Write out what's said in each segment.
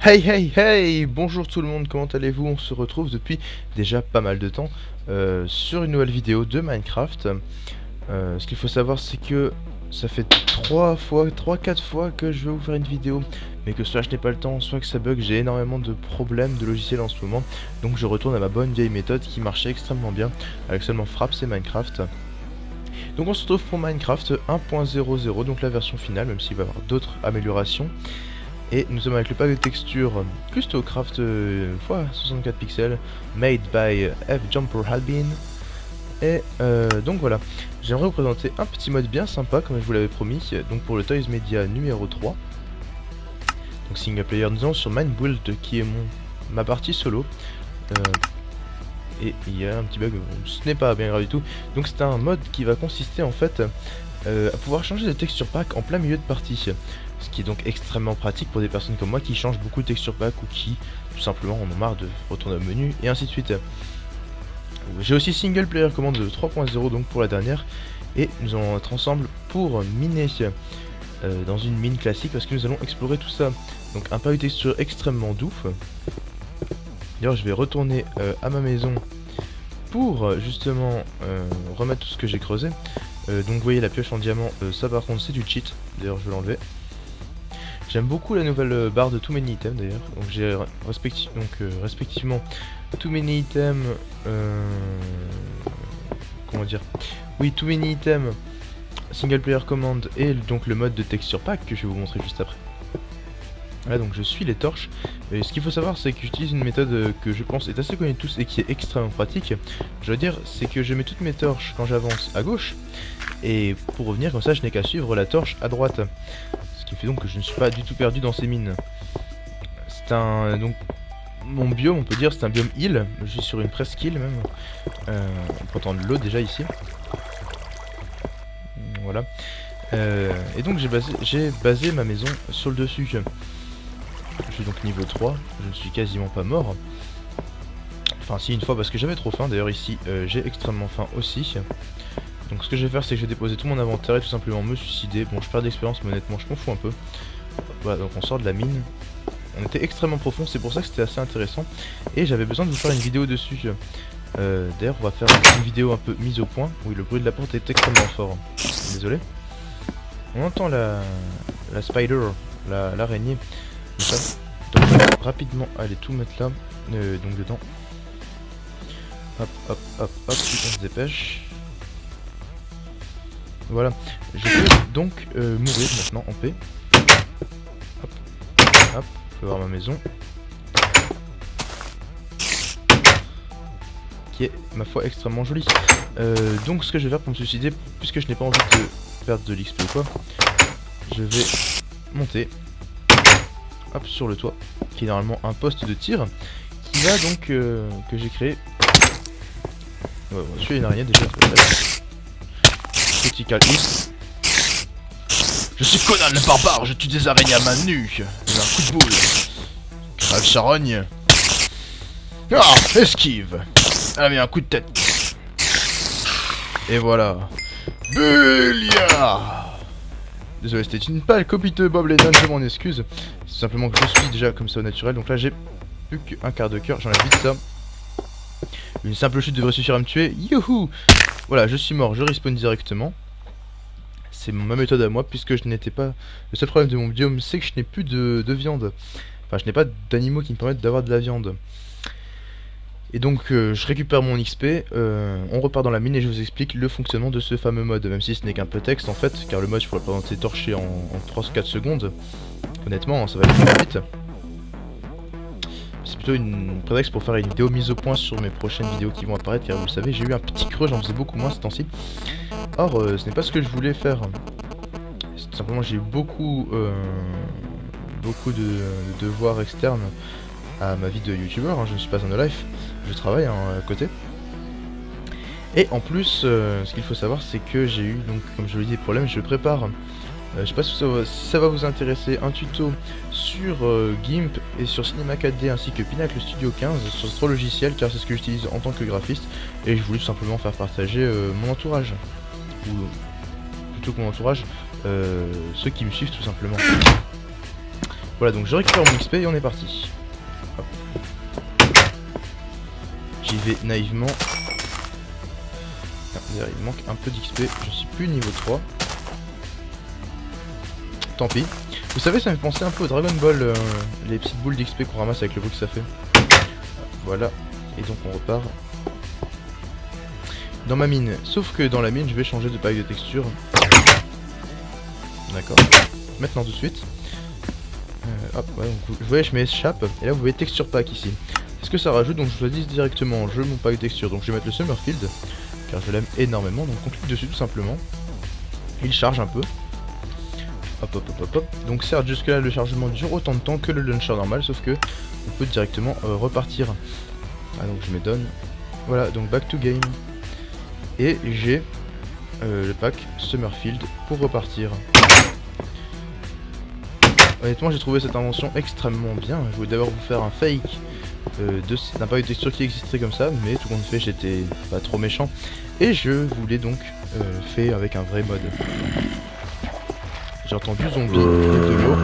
Hey hey hey, bonjour tout le monde, comment allez-vous? On se retrouve depuis déjà pas mal de temps sur une nouvelle vidéo de Minecraft. Ce qu'il faut savoir, c'est que ça fait 3-4 fois que je vais vous faire une vidéo, mais que soit je n'ai pas le temps, soit que ça bug. J'ai énormément de problèmes de logiciel en ce moment, donc je retourne à ma bonne vieille méthode qui marchait extrêmement bien avec seulement Fraps et Minecraft. Donc on se retrouve pour Minecraft 1.00, donc la version finale, même s'il va y avoir d'autres améliorations. Et nous sommes avec le pack de textures CustoCraft x64 pixels made by F Jumper Albin. Et donc voilà, j'aimerais vous présenter un petit mode bien sympa comme je vous l'avais promis, donc pour le Toys Media numéro 3. Donc single player, nous allons sur Minebuild qui est ma partie solo. Et il y a un petit bug, ce n'est pas bien grave du tout. Donc c'est un mode qui va consister en fait à pouvoir changer de texture pack en plein milieu de partie. Ce qui est donc extrêmement pratique pour des personnes comme moi qui changent beaucoup de texture pack ou qui tout simplement en ont marre de retourner au menu et ainsi de suite. J'ai aussi single player commande 3.0 donc pour la dernière, et nous allons être ensemble pour miner dans une mine classique parce que nous allons explorer tout ça. Donc un pack de texture extrêmement doux. D'ailleurs je vais retourner à ma maison pour justement remettre tout ce que j'ai creusé. Donc vous voyez la pioche en diamant, ça par contre c'est du cheat, d'ailleurs je vais l'enlever. J'aime beaucoup la nouvelle barre de Too Many Items d'ailleurs. Donc j'ai respectivement Too Many Items, comment dire, oui, Too Many Items, Single Player Command et donc le mode de texture pack que je vais vous montrer juste après. Là donc je suis les torches, et ce qu'il faut savoir c'est que j'utilise une méthode que je pense est assez connue de tous et qui est extrêmement pratique. Je veux dire, c'est que je mets toutes mes torches quand j'avance à gauche, et pour revenir comme ça je n'ai qu'à suivre la torche à droite. Ce qui fait donc que je ne suis pas du tout perdu dans ces mines. C'est un... donc mon biome, on peut dire, c'est un biome île. Je suis sur une presqu'île même. On peut entendre l'eau déjà ici. Voilà. Et donc j'ai basé ma maison sur le dessus. Je suis donc niveau 3, je ne suis quasiment pas mort. Enfin si, une fois parce que j'avais trop faim. D'ailleurs ici j'ai extrêmement faim aussi. Donc ce que je vais faire, c'est que je vais déposer tout mon inventaire et tout simplement me suicider. Bon, je perds d'expérience mais honnêtement je m'en fous un peu. Voilà, donc on sort de la mine. On était extrêmement profond, c'est pour ça que c'était assez intéressant. Et j'avais besoin de vous faire une vidéo dessus. D'ailleurs on va faire une vidéo un peu mise au point. Oui, le bruit de la porte est extrêmement fort. Désolé. On entend la spider, l'araignée. Donc on va rapidement aller tout mettre là, donc dedans. Hop, hop, hop, hop, on se dépêche. Voilà, je peux donc mourir maintenant en paix. Hop, hop, je peux voir ma maison. Qui est, ma foi, extrêmement jolie. Donc ce que je vais faire pour me suicider, puisque je n'ai pas envie de perdre de l'XP ou quoi, je vais monter. Hop, sur le toit, qui est normalement un poste de tir, qui va donc, que j'ai créé. Ouais, bon, je suis une araignée déjà, critical hit. Je suis Conan le barbare, je tue des araignées à main nue. J'ai un coup de boule. Crève charogne. Ah, esquive. Elle a mis un coup de tête. Et voilà. Bulia. Désolé, c'était une pâle copie de Bob Lennon, je m'en excuse. C'est simplement que je suis déjà comme ça au naturel. Donc là j'ai plus qu'un quart de cœur, j'enlève vite ça. Une simple chute devrait suffire à me tuer. Youhou. Voilà, je suis mort, je respawn directement. C'est ma méthode à moi puisque je n'étais pas... Le seul problème de mon biome c'est que je n'ai plus de viande. Enfin je n'ai pas d'animaux qui me permettent d'avoir de la viande. Et donc je récupère mon XP, on repart dans la mine et je vous explique le fonctionnement de ce fameux mode. Même si ce n'est qu'un prétexte en fait, car le mode il faut le présenter torché en 3-4 secondes. Honnêtement ça va aller très vite. C'est plutôt une prétexte pour faire une vidéo mise au point sur mes prochaines vidéos qui vont apparaître, car vous le savez j'ai eu un petit creux, j'en faisais beaucoup moins ce temps-ci. Or ce n'est pas ce que je voulais faire. Tout simplement j'ai eu beaucoup de devoirs externes à ma vie de youtubeur, hein. Je ne suis pas un no-life, je travaille à côté. Et en plus, ce qu'il faut savoir c'est que j'ai eu, donc comme je vous l'ai dit, des problèmes. Je prépare, je sais pas si ça va vous intéresser, un tuto sur GIMP et sur Cinema 4D ainsi que Pinacle Studio 15 sur ce logiciel, car c'est ce que j'utilise en tant que graphiste. Et je voulais tout simplement faire partager mon entourage, ou plutôt que mon entourage, ceux qui me suivent tout simplement. Voilà, donc je récupère mon XP et on est parti. Hop. J'y vais naïvement. Ah, il manque un peu d'XP, je suis plus niveau 3. Tant pis. Vous savez, ça me fait penser un peu au Dragon Ball, les petites boules d'XP qu'on ramasse avec le bruit que ça fait. Voilà, et donc on repart dans ma mine. Sauf que dans la mine, je vais changer de pack de texture. D'accord. Maintenant tout de suite. Hop, ouais, donc vous voyez, je m'échappe. Et là, vous voyez texture pack ici. C'est ce que ça rajoute, donc je choisis directement mon pack de texture. Donc je vais mettre le Summerfield, car je l'aime énormément. Donc on clique dessus tout simplement. Il charge un peu. Hop hop hop hop hop. Donc certes jusque là le chargement dure autant de temps que le launcher normal, sauf que on peut directement repartir. Ah donc je me donne. Voilà, donc back to game. Et j'ai le pack Summerfield pour repartir. Honnêtement j'ai trouvé cette invention extrêmement bien. Je voulais d'abord vous faire un fake d'un pack de texture qui existerait comme ça, mais tout compte fait j'étais pas trop méchant. Et je voulais donc faire avec un vrai mode. J'ai entendu zombie de l'eau.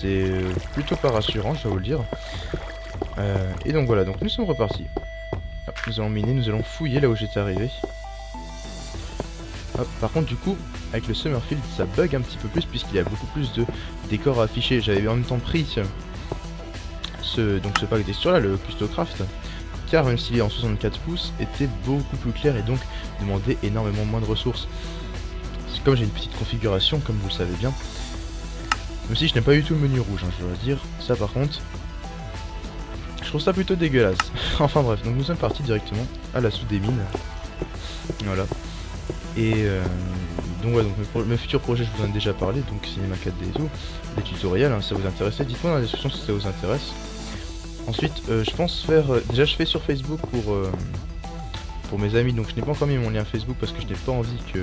C'est plutôt pas rassurant, je dois vous le dire. Et donc voilà, donc nous sommes repartis. Hop, nous allons miner, nous allons fouiller là où j'étais arrivé. Hop, par contre du coup, avec le Summerfield, ça bug un petit peu plus puisqu'il y a beaucoup plus de décors à afficher. J'avais en même temps pris ce pack de texture là, le Custocraft, car même s'il est en 64 pouces, était beaucoup plus clair et donc demandait énormément moins de ressources. Comme j'ai une petite configuration, comme vous le savez bien, même si je n'ai pas eu tout le menu rouge, hein, je dois dire, ça par contre, je trouve ça plutôt dégueulasse. Enfin bref, donc nous sommes partis directement à l'assaut des mines, voilà, et donc voilà, donc mes futurs projets je vous en ai déjà parlé, donc Cinéma 4D et tout, les tutoriels, hein, si ça vous intéresse, dites-moi dans la description si ça vous intéresse. Ensuite, je pense faire, déjà je fais sur Facebook pour mes amis, donc je n'ai pas encore mis mon lien Facebook parce que je n'ai pas envie que...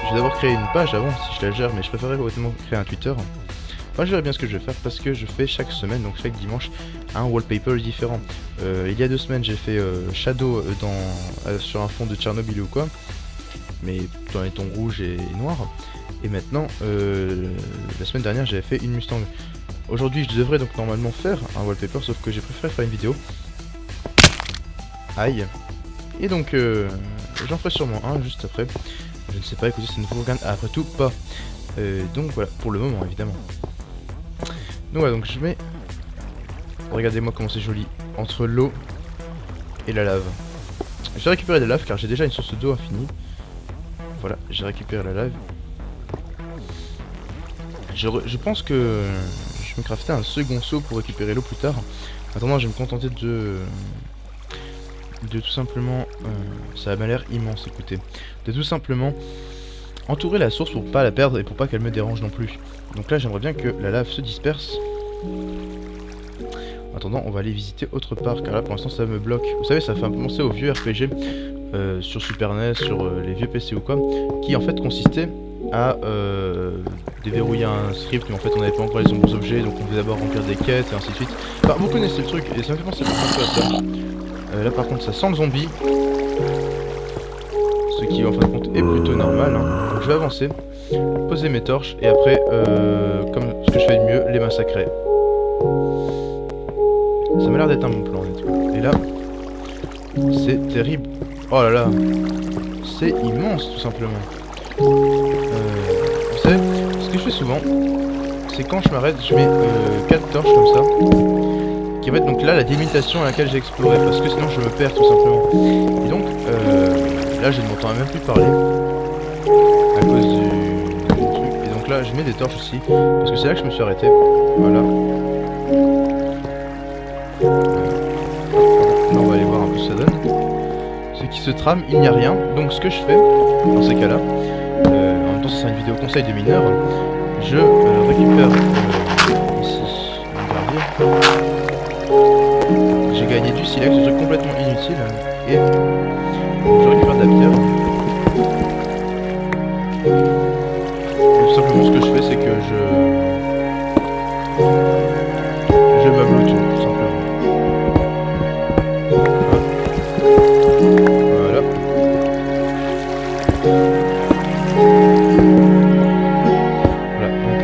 J'ai d'abord créé une page avant si je la gère, mais je préférerais honnêtement créer un Twitter. Enfin je verrai bien ce que je vais faire parce que je fais chaque semaine, donc chaque dimanche, un wallpaper différent. Il y a 2 semaines j'ai fait Shadow sur un fond de Tchernobyl ou quoi, mais dans les tons rouges et noirs. Et maintenant, la semaine dernière j'avais fait une Mustang. Aujourd'hui je devrais donc normalement faire un wallpaper, sauf que j'ai préféré faire une vidéo. Aïe. Et donc j'en ferai sûrement un juste après. Je ne sais pas, écoutez, ça ne vous regarde après tout pas. Donc voilà, pour le moment évidemment. Donc voilà, donc je mets... Regardez-moi comment c'est joli. Entre l'eau et la lave. J'ai récupéré la lave car j'ai déjà une source d'eau infinie. Voilà, j'ai récupéré la lave. Je pense que je vais me crafter un second seau pour récupérer l'eau plus tard. En attendant, je vais me contenter de tout simplement, ça m'a l'air immense, écoutez, de tout simplement entourer la source pour pas la perdre et pour pas qu'elle me dérange non plus. Donc là j'aimerais bien que la lave se disperse. En attendant, on va aller visiter autre part car là pour l'instant ça me bloque. Vous savez, ça fait un peu penser aux vieux RPG sur Super NES, sur les vieux PC ou quoi, qui en fait consistait à déverrouiller un script, mais en fait on n'avait pas encore les bons objets, donc on devait d'abord remplir des quêtes et ainsi de suite. Enfin, vous connaissez le truc et ça me fait penser à ça. Là par contre ça sent le zombie, ce qui en fin de compte est plutôt normal, hein. Donc je vais avancer, poser mes torches et après, comme ce que je fais de mieux, les massacrer. Ça m'a l'air d'être un bon plan honnêtement. Et là, c'est terrible. Oh là là, c'est immense tout simplement. Vous savez, ce que je fais souvent, c'est quand je m'arrête, je mets 4 torches comme ça. Qui va être donc là la délimitation à laquelle j'ai exploré, parce que sinon je me perds tout simplement. Et donc là je ne m'entends même plus parler à cause du truc. Et donc là je mets des torches aussi parce que c'est là que je me suis arrêté. Voilà. Là on va aller voir un peu ce que ça donne. Ce qui se trame, il n'y a rien. Donc ce que je fais dans ces cas-là, en même temps c'est une vidéo conseil de mineurs, je récupère ici un gravier. J'ai gagné du silex, un truc complètement inutile, et je récupère de la pierre. Et tout simplement ce que je fais c'est que je meuble tout simplement. Voilà. Voilà, donc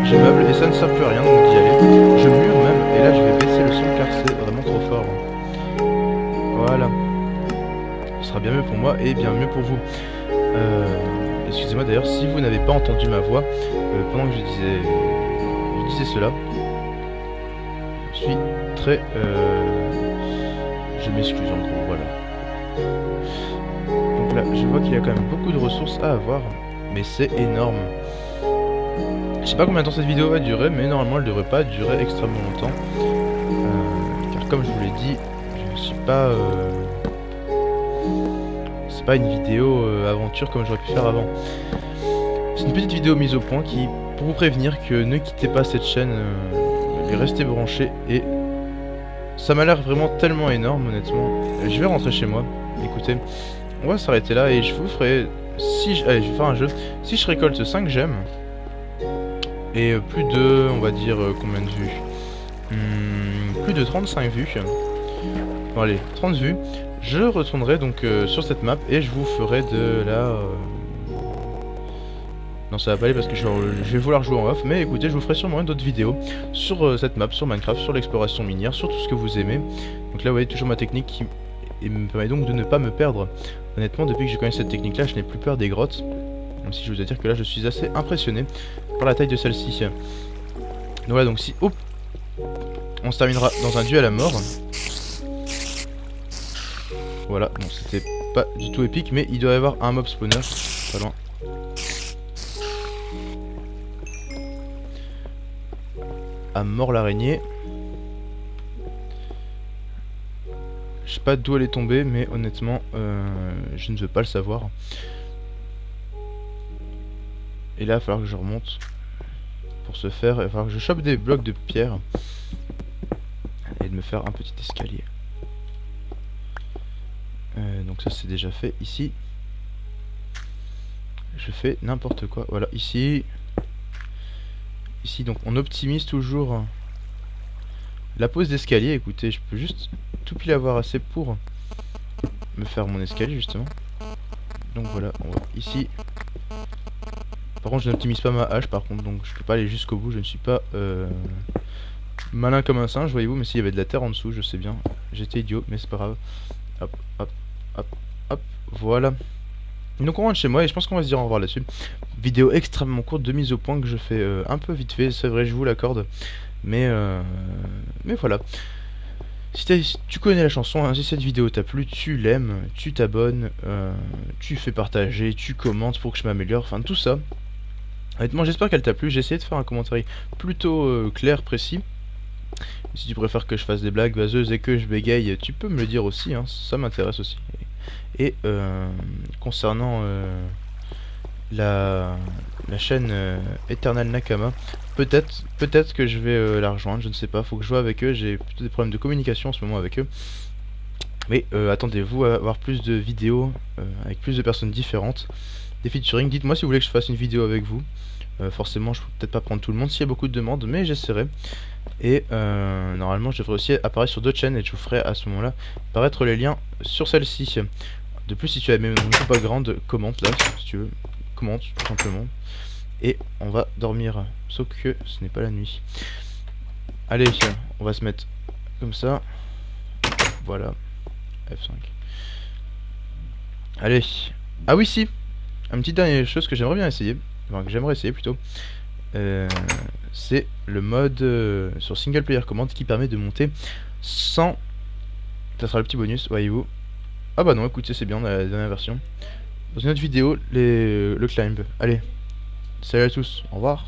je meuble et ça ça ne sert plus à rien donc d'y aller. Je mure même, et là je vais baisser le son car c'est vraiment trop fort. Voilà. Ce sera bien mieux pour moi et bien mieux pour vous. Excusez-moi d'ailleurs si vous n'avez pas entendu ma voix pendant que je disais cela. Je suis très... je m'excuse en gros, voilà. Donc là, je vois qu'il y a quand même beaucoup de ressources à avoir, mais c'est énorme. Je sais pas combien de temps cette vidéo va durer, mais normalement elle devrait pas durer extrêmement longtemps. Car comme je vous l'ai dit, je ne suis pas... c'est pas une vidéo aventure comme j'aurais pu faire avant. C'est une petite vidéo mise au point qui, pour vous prévenir que ne quittez pas cette chaîne, restez branchés, et ça m'a l'air vraiment tellement énorme honnêtement. Je vais rentrer chez moi, écoutez, on va s'arrêter là et je vous ferai, si je... allez, je vais faire un jeu, si je récolte 5 gemmes, et plus de, on va dire, combien de vues, plus de 35 vues, bon allez, 30 vues, je retournerai donc sur cette map et je vous ferai de la... Non, ça va pas aller parce que je vais vouloir jouer en off, mais écoutez, je vous ferai sûrement d'autres vidéos sur cette map, sur Minecraft, sur l'exploration minière, sur tout ce que vous aimez. Donc là, vous voyez toujours ma technique qui me permet donc de ne pas me perdre. Honnêtement, depuis que je connais cette technique-là, je n'ai plus peur des grottes. Même si je vous ai dire que là, je suis assez impressionné par la taille de celle-ci. Donc voilà, donc si... Oh, on se terminera dans un duel à mort. Voilà, bon, c'était pas du tout épique, mais il doit y avoir un mob spawner, pas loin. À mort l'araignée. Je sais pas d'où elle est tombée, mais honnêtement, je ne veux pas le savoir. Et là, il va falloir que je remonte. Pour ce faire, il va falloir que je chope des blocs de pierre. Et de me faire un petit escalier. Donc ça c'est déjà fait ici. Je fais n'importe quoi. Voilà, ici. Ici, donc on optimise toujours la pose d'escalier. Écoutez, je peux juste tout pile avoir assez pour me faire mon escalier justement. Donc voilà, on va ici. Par contre, je n'optimise pas ma hache par contre, donc je peux pas aller jusqu'au bout. Je ne suis pas malin comme un singe, voyez-vous. Mais s'il y avait de la terre en dessous, je sais bien. J'étais idiot, mais c'est pas grave. Hop, hop, hop, hop, voilà. Donc on rentre chez moi et je pense qu'on va se dire au revoir là-dessus. Vidéo extrêmement courte de mise au point que je fais un peu vite fait, c'est vrai, je vous l'accorde. Mais voilà. Si tu connais la chanson, hein, si cette vidéo t'a plu, tu l'aimes, tu t'abonnes, tu fais partager, tu commentes pour que je m'améliore, enfin tout ça. Honnêtement, j'espère qu'elle t'a plu, j'ai essayé de faire un commentaire plutôt clair, précis. Si tu préfères que je fasse des blagues vaseuses et que je bégaye, tu peux me le dire aussi, hein, ça m'intéresse aussi. Et concernant la chaîne Eternal Nakama, peut-être que je vais la rejoindre, je ne sais pas, faut que je vois avec eux, j'ai plutôt des problèmes de communication en ce moment avec eux. Mais attendez-vous à avoir plus de vidéos avec plus de personnes différentes, des featuring. Dites-moi si vous voulez que je fasse une vidéo avec vous. Forcément, je peux peut-être pas prendre tout le monde s'il y a beaucoup de demandes, mais j'essaierai. Et normalement, je devrais aussi apparaître sur d'autres chaînes et je vous ferai à ce moment-là apparaître les liens sur celle-ci. De plus, si tu as même une background, commente là, si tu veux. Commente, tout simplement. Et on va dormir. Sauf que ce n'est pas la nuit. Allez, on va se mettre comme ça. Voilà. F5. Allez. Ah oui, si. Une petite dernière chose que j'aimerais bien essayer. Enfin, que j'aimerais essayer plutôt. C'est le mode sur single player command qui permet de monter sans... Ça sera le petit bonus, voyez-vous. Ah bah non, écoutez, c'est bien dans la dernière version. Dans une autre vidéo, le climb. Allez, salut à tous, au revoir.